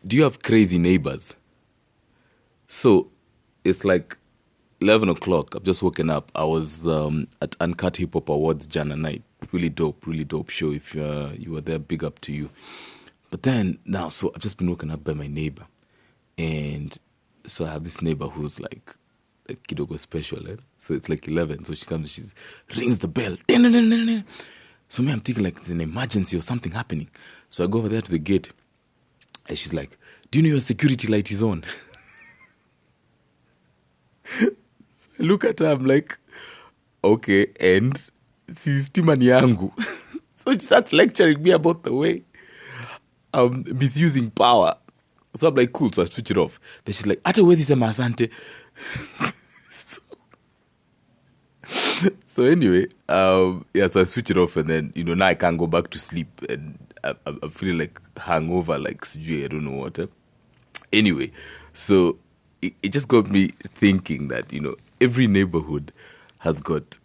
Do you have crazy neighbors? So it's like 11 o'clock. I've just woken up. I was at Uncut Hip Hop Awards Jana night. Really dope show. If you were there, big up to you. But then now, so I've just been woken up by my neighbor. And so I have this neighbor who's like a kidogo special. So it's like 11. So she comes, she rings the bell. So me, I'm thinking like it's an emergency or something happening. So I go over there to the gate. And she's like, do you know your security light is on? I look at her, I'm like, okay, and stima ni yangu. So she starts lecturing me about the way I'm misusing power. So I'm like, cool, so I switch it off. Then she's like, ata wezi sema asante. So anyway, so I switch it off and then, now I can't go back to sleep and I'm feeling like hangover, like I don't know what. Anyway, so it just got me thinking that, every neighborhood has got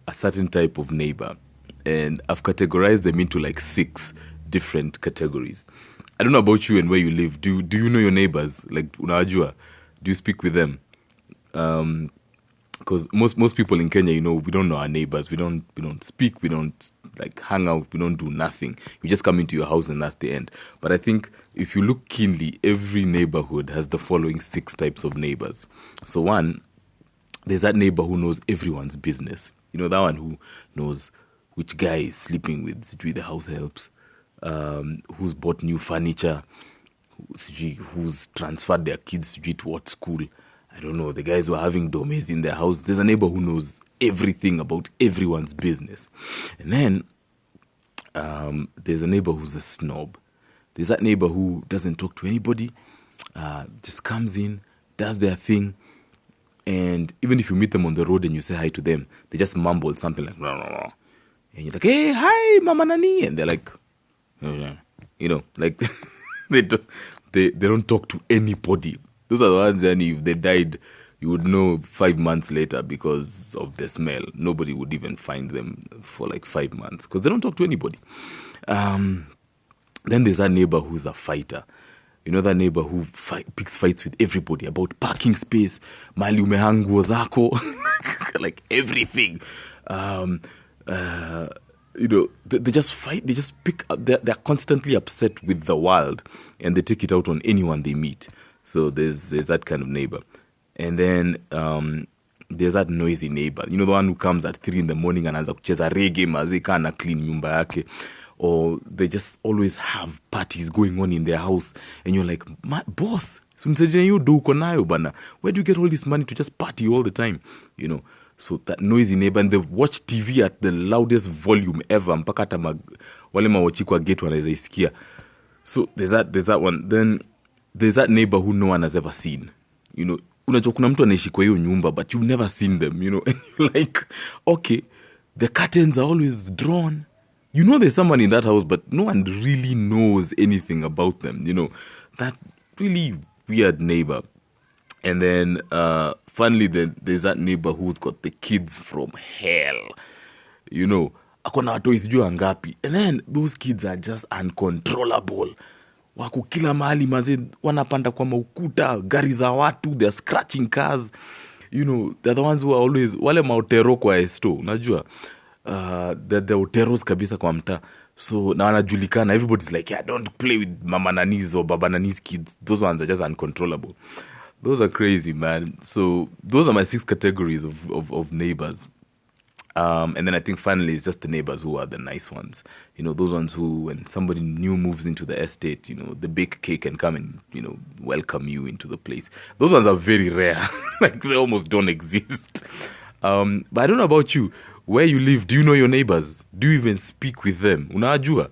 a certain type of neighbor. And I've categorized them into like 6 different categories. I don't know about you and where you live. Do you know your neighbors? Like, unajua? Do you speak with them? Because most people in Kenya, we don't know our neighbors. We don't speak. We don't like hang out. We don't do nothing. We just come into your house and that's the end. But I think if you look keenly, every neighborhood has the following 6 types of neighbors. So 1, there's that neighbor who knows everyone's business. That one who knows which guy is sleeping with the house helps, who's bought new furniture, who's transferred their kids to what school. I don't know, the guys who are having domes in their house. There's a neighbor who knows everything about everyone's business. And then there's a neighbor who's a snob. There's that neighbor who doesn't talk to anybody, just comes in, does their thing. And even if you meet them on the road and you say hi to them, they just mumble something like, blah, blah, blah. And you're like, hey, hi, Mama Nani. And they're like, like they don't talk to anybody. Those are the ones, and if they died, you would know 5 months later because of the smell. Nobody would even find them for like 5 months because they don't talk to anybody. Then there's that neighbor who's a fighter. That neighbor who picks fights with everybody about parking space, mali umehang nguo zako, like everything. They just fight. They just pick up. They're constantly upset with the world, and they take it out on anyone they meet. So there's that kind of neighbor, and then there's that noisy neighbor. The one who comes at 3 a.m. and anaanza kucheza reggae mazika na clean nyumba yake. Or they just always have parties going on in their house. And you're like, boss, where do you get all this money to just party all the time? So that noisy neighbor, and they watch TV at the loudest volume ever. Mpaka hata wale mawachi kwa gate wanaweza isikia. So there's that one. Then there's that neighbor who no one has ever seen. Unajua kuna mtu anaishi kwa hiyo nyumba, but you've never seen them, And you're like, okay, the curtains are always drawn. There's someone in that house, but no one really knows anything about them. That really weird neighbor. And then, finally, there's that neighbor who's got the kids from hell. Akona watoi sijui ngapi. And then those kids are just uncontrollable. Wako kila mahali maze, wanapanda kwa maukuta, gari za watu, they're scratching cars. They're the ones who are always, wale maotero kwa esto, unajua. The uteros kabisa kwa mtaa. So na wanajulikana, everybody's like, yeah, don't play with Mama Nani's or Baba Nani's kids. Those ones are just uncontrollable. Those are crazy, man. So those are my 6 categories of neighbors. And then I think finally it's just the neighbors who are the nice ones. Those ones who, when somebody new moves into the estate, they bake cake and come and, welcome you into the place. Those ones are very rare. Like they almost don't exist. But I don't know about you. Where you live, do you know your neighbors? Do you even speak with them? Unajua?